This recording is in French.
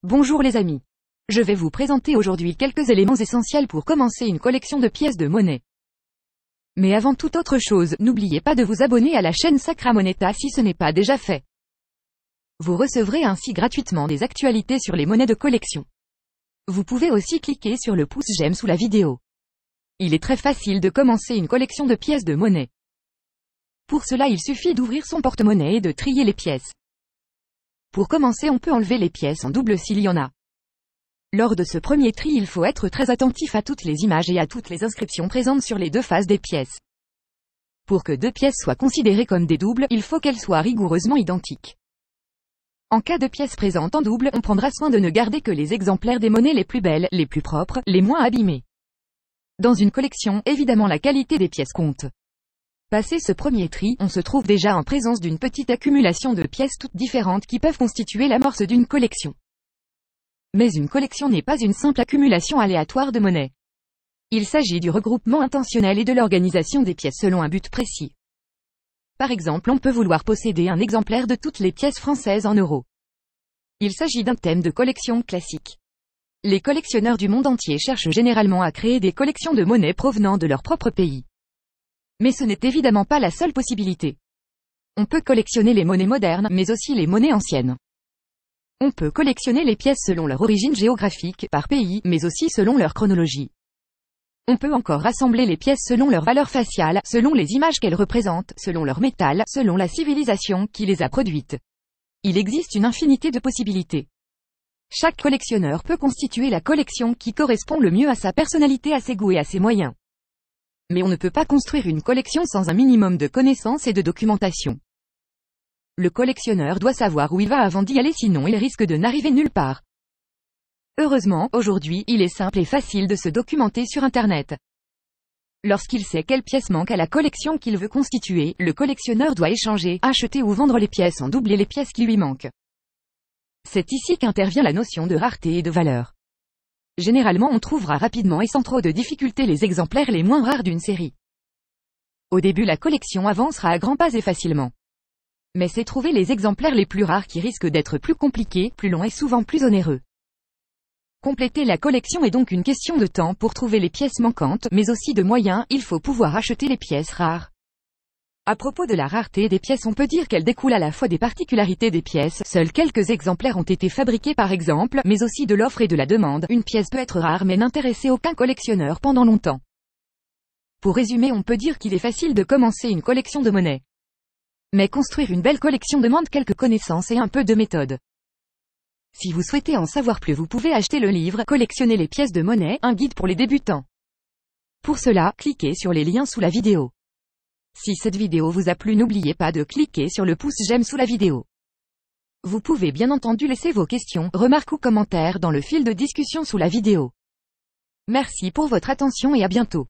Bonjour les amis. Je vais vous présenter aujourd'hui quelques éléments essentiels pour commencer une collection de pièces de monnaie. Mais avant toute autre chose, n'oubliez pas de vous abonner à la chaîne Sacra Moneta si ce n'est pas déjà fait. Vous recevrez ainsi gratuitement des actualités sur les monnaies de collection. Vous pouvez aussi cliquer sur le pouce j'aime sous la vidéo. Il est très facile de commencer une collection de pièces de monnaie. Pour cela il suffit d'ouvrir son porte-monnaie et de trier les pièces. Pour commencer on peut enlever les pièces en double s'il y en a. Lors de ce premier tri il faut être très attentif à toutes les images et à toutes les inscriptions présentes sur les deux faces des pièces. Pour que deux pièces soient considérées comme des doubles, il faut qu'elles soient rigoureusement identiques. En cas de pièces présentes en double, on prendra soin de ne garder que les exemplaires des monnaies les plus belles, les plus propres, les moins abîmées. Dans une collection, évidemment la qualité des pièces compte. Passé ce premier tri, on se trouve déjà en présence d'une petite accumulation de pièces toutes différentes qui peuvent constituer l'amorce d'une collection. Mais une collection n'est pas une simple accumulation aléatoire de monnaie. Il s'agit du regroupement intentionnel et de l'organisation des pièces selon un but précis. Par exemple, on peut vouloir posséder un exemplaire de toutes les pièces françaises en euros. Il s'agit d'un thème de collection classique. Les collectionneurs du monde entier cherchent généralement à créer des collections de monnaie provenant de leur propre pays. Mais ce n'est évidemment pas la seule possibilité. On peut collectionner les monnaies modernes, mais aussi les monnaies anciennes. On peut collectionner les pièces selon leur origine géographique, par pays, mais aussi selon leur chronologie. On peut encore rassembler les pièces selon leur valeur faciale, selon les images qu'elles représentent, selon leur métal, selon la civilisation qui les a produites. Il existe une infinité de possibilités. Chaque collectionneur peut constituer la collection qui correspond le mieux à sa personnalité, à ses goûts et à ses moyens. Mais on ne peut pas construire une collection sans un minimum de connaissances et de documentation. Le collectionneur doit savoir où il va avant d'y aller, sinon il risque de n'arriver nulle part. Heureusement, aujourd'hui, il est simple et facile de se documenter sur Internet. Lorsqu'il sait quelles pièces manquent à la collection qu'il veut constituer, le collectionneur doit échanger, acheter ou vendre les pièces en double et les pièces qui lui manquent. C'est ici qu'intervient la notion de rareté et de valeur. Généralement on trouvera rapidement et sans trop de difficultés les exemplaires les moins rares d'une série. Au début la collection avancera à grands pas et facilement. Mais c'est trouver les exemplaires les plus rares qui risquent d'être plus compliqués, plus longs et souvent plus onéreux. Compléter la collection est donc une question de temps pour trouver les pièces manquantes, mais aussi de moyens, il faut pouvoir acheter les pièces rares. À propos de la rareté des pièces, on peut dire qu'elle découle à la fois des particularités des pièces, seuls quelques exemplaires ont été fabriqués par exemple, mais aussi de l'offre et de la demande. Une pièce peut être rare mais n'intéresser aucun collectionneur pendant longtemps. Pour résumer, on peut dire qu'il est facile de commencer une collection de monnaie. Mais construire une belle collection demande quelques connaissances et un peu de méthode. Si vous souhaitez en savoir plus, vous pouvez acheter le livre « Collectionner les pièces de monnaie, un guide pour les débutants ». Pour cela, cliquez sur les liens sous la vidéo. Si cette vidéo vous a plu, n'oubliez pas de cliquer sur le pouce j'aime sous la vidéo. Vous pouvez bien entendu laisser vos questions, remarques ou commentaires dans le fil de discussion sous la vidéo. Merci pour votre attention et à bientôt.